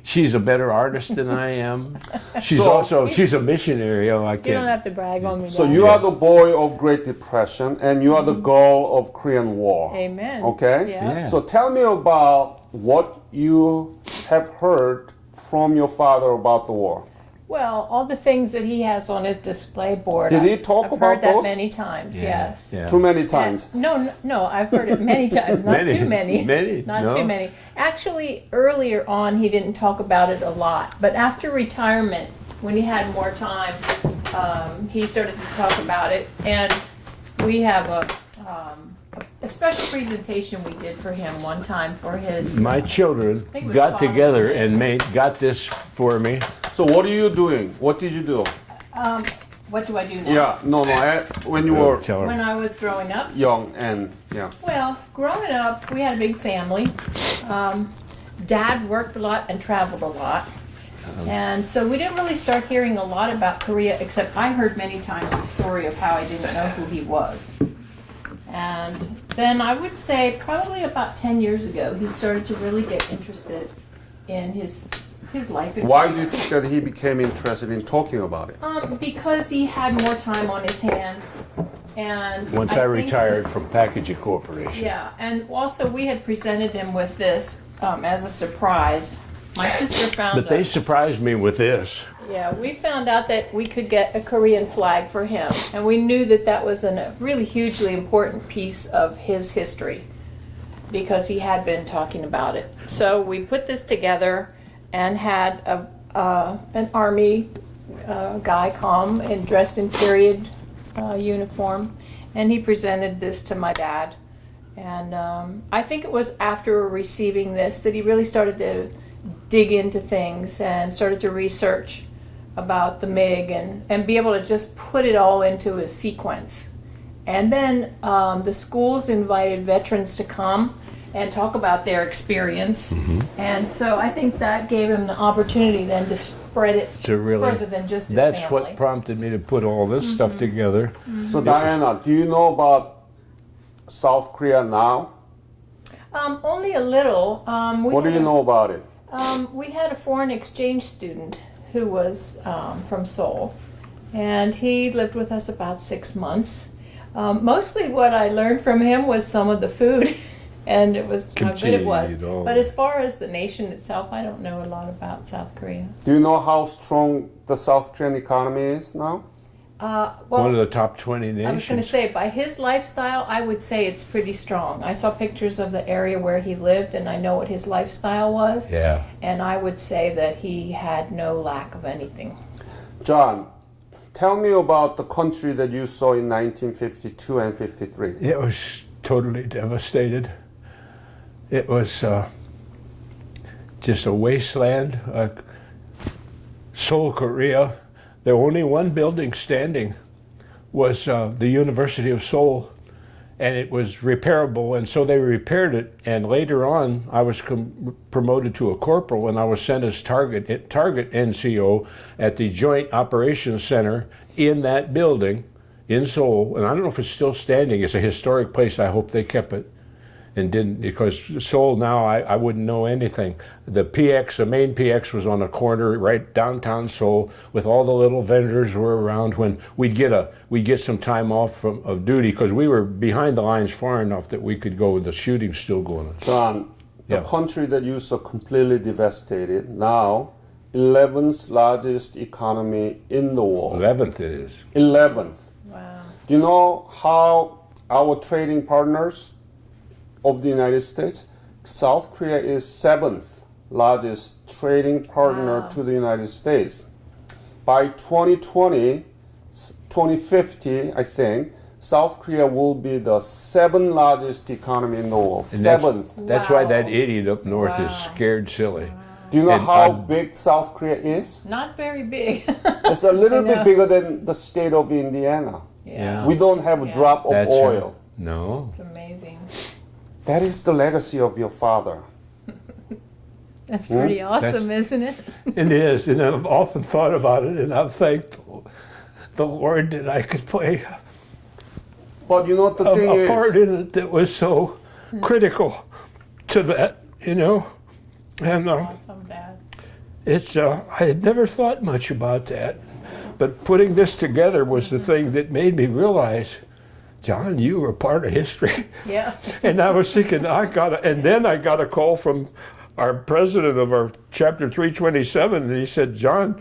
She's a better artist than I am. She's So- she's a missionary. Oh, I You don't can't. have to brag on me. So Dad. you are the boy of Great Depression, and you are the girl of Korean War. Amen. Okay. Yeah. Yeah. So tell me about what you have heard from your father about the war. Well, all the things that he has on his display board. Did he talk I've about heard that those? many times. Yes. Yeah. Too many times. No, I've heard it many times. Not Many. too many. Many? Not No? too many. Actually, earlier on, he didn't talk about it a lot. But after retirement, when he had more time, he started to talk about it. And we have a special presentation we did for him one time for his. My children think it was got Father's together Day. and got this for me. So what are you doing? What did you do? What do I do now? Yeah, no, when you were Tell her. When I was growing up. young and yeah. Well, growing up, we had a big family. Dad worked a lot and traveled a lot. And so we didn't really start hearing a lot about Korea, except I heard many times the story of how I didn't know who he was. And then I would say probably about 10 years ago, he started to really get interested in his life. in Why do Korea. you think that he became interested in talking about it? Because he had more time on his hands. And Once I think retired that- from Packaging Corporation. Yeah, and also we had presented him with this as a surprise. My sister found But they out, surprised me with this. yeah, we found out that we could get a Korean flag for him, and we knew that that was a really hugely important piece of his history because he had been talking about it. So we put this together and had an army guy come and dressed in period uniform, and he presented this to my dad. And I think it was after receiving this that he really started to dig into things and started to research about the MiG and be able to just put it all into a sequence. And then the schools invited veterans to come and talk about their experience. And so I think that gave him the opportunity then to spread it To really, further than just his that's family. what prompted me to put all this stuff together. So Diana, do you know about South Korea now? Only a little. What do you know about it? We had a foreign exchange student who was from Seoul, and he lived with us about 6 months. Mostly what I learned from him was some of the food, and it was how good it was. Kimchi, all But that. as far as the nation itself, I don't know a lot about South Korea. Do you know how strong the South Korean economy is now? Well, One of the top 20 I was going to nations. say, by his lifestyle, I would say it's pretty strong. I saw pictures of the area where he lived, and I know what his lifestyle was. Yeah. And I would say that he had no lack of anything. John, tell me about the country that you saw in 1952 and 53. It was totally devastated. It was just a wasteland. Seoul, Korea. The only one building standing was the University of Seoul, and it was repairable, and so they repaired it. And later on, I was promoted to a corporal, and I was sent as target NCO at the Joint Operations Center in that building in Seoul. And I don't know if it's still standing. It's a historic place. I hope they kept it. And didn't, because Seoul now I wouldn't know anything. The main PX was on a corner right downtown Seoul with all the little vendors were around when we'd get some time off of duty because we were behind the lines far enough that we could go with the shooting still going on. John, the Yeah. country that you saw completely devastated, now 11th largest economy in the world. 11th it is. 11th. Wow. Do you know how our trading partners of the United States, South Korea is 7th largest trading partner Wow. to the United States. By 2020, 2050, I think, South Korea will be the 7th largest economy in the world. And that's- 7th. That's why that Wow. idiot up north is Wow. scared silly. Do you know And how I'm- big South Korea is? Not very big. It's a little I bit know. bigger than the state of Indiana. Yeah. We don't have a Yeah. drop of That's oil. right. No. It's amazing. That is the legacy of your father. That's pretty awesome, isn't it? It is, and I've often thought about it, and I've thanked the Lord that I could play But you know what the thing a is? part in it that was so critical to that, you know. And Awesome, Dad. it's I had never thought much about that, but putting this together was the thing that made me realize, John, you were part of history. Yeah. And I was thinking, and then I got a call from our president of our chapter 327, and he said, John,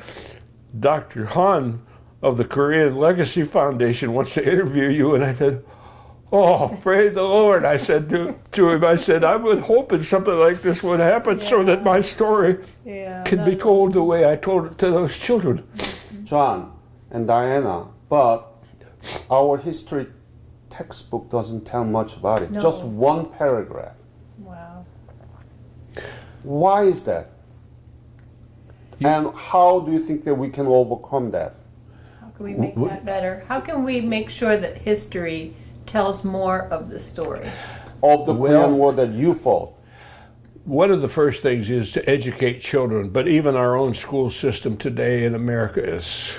Dr. Han of the Korean Legacy Foundation wants to interview you. And I said, oh, praise the Lord. I said to him, I said, I was hoping something like this would happen so that my story Yeah. can be told the way I told it to those children. John and Diana, but our history textbook doesn't tell much about it. No. Just one paragraph. Wow. Why is that? And how do you think that we can overcome that? How can we make that better? How can we make sure that history tells more of the story? Of the Well- Korean War that you fought. One of the first things is to educate children, but even our own school system today in America is,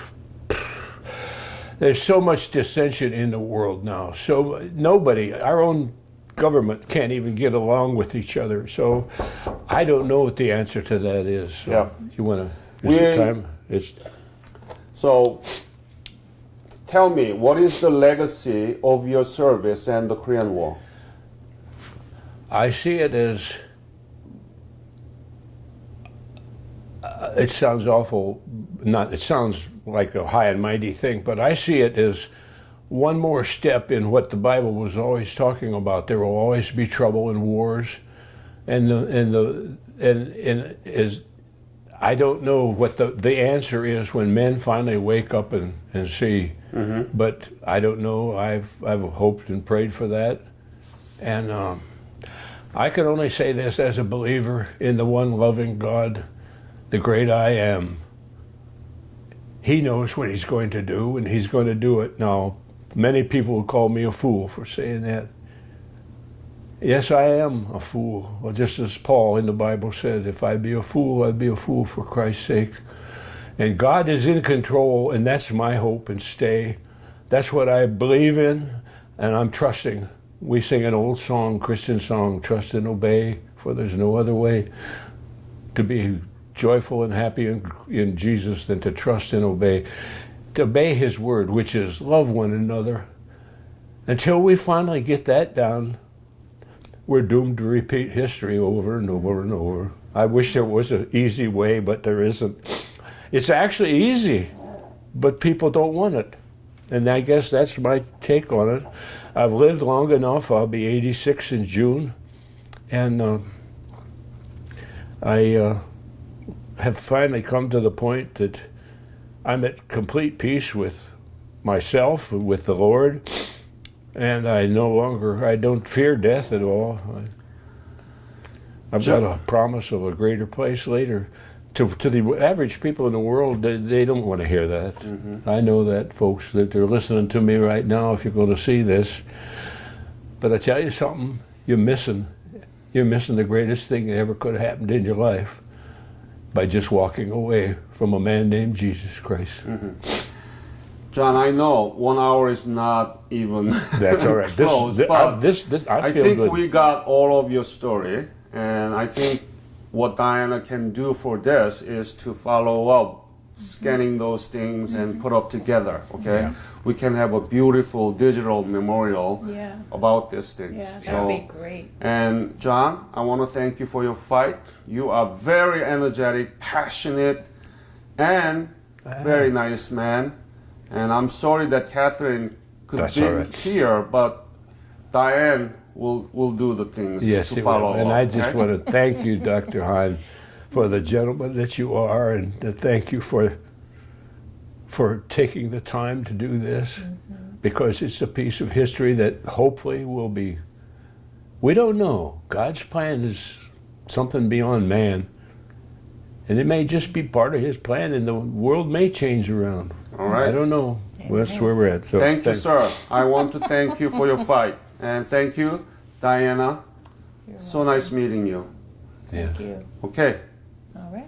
there's so much dissension in the world now. So nobody, our own government can't even get along with each other. So I don't know what the answer to that is. So Yeah. You want to, is it We- time? It's, So tell me, what is the legacy of your service and the Korean War? I see it as, it sounds awful, it sounds like a high and mighty thing, but I see it as one more step in what the Bible was always talking about. There will always be trouble and wars, and is, I don't know what the answer is when men finally wake up and see, but I don't know. I've hoped and prayed for that, and I can only say this as a believer in the one loving God, the great I am. He knows what he's going to do, and he's going to do it. Now, many people will call me a fool for saying that. Yes, I am a fool. Well, just as Paul in the Bible said, if I be a fool, I'd be a fool for Christ's sake. And God is in control, and that's my hope and stay. That's what I believe in, and I'm trusting. We sing an old song, Christian song, trust and obey, for there's no other way to be joyful and happy in Jesus than to trust and obey. To obey his word, which is love one another. Until we finally get that down, we're doomed to repeat history over and over and over. I wish there was an easy way, but there isn't. It's actually easy, but people don't want it. And I guess that's my take on it. I've lived long enough. I'll be 86 in June. And I have finally come to the point that I'm at complete peace with myself, with the Lord, and I don't fear death at all. I've got a promise of a greater place later. To the average people in the world, they don't want to hear that. I know that, folks, that they're listening to me right now if you're going to see this. But I tell you something, you're missing the greatest thing that ever could have happened in your life by just walking away from a man named Jesus Christ. John, I know 1 hour is not even That's all right. close, but I I feel think good. we got all of your story, and I think what Diana can do for this is to follow up, scanning those things and put up together, okay? Yeah. We can have a beautiful digital memorial Yeah. about these things. Yeah, that So- would be great. And John, I want to thank you for your fight. You are very energetic, passionate, and very nice man. And I'm sorry that Catherine could That's be all right. here, but Diane will do the things Yes, to he follow will. And up, I just okay? want to thank you, Dr. Hahn, for the gentleman that you are, and to thank you for taking the time to do this, because it's a piece of history that hopefully will be. We don't know. God's plan is something beyond man, and it may just be part of His plan, and the world may change around. All right. I don't know. That's where we're at. So Thank you, sir. I want to thank you for your fight. And thank you, Diana. So nice meeting you. Yeah. Thank you. Okay. All right.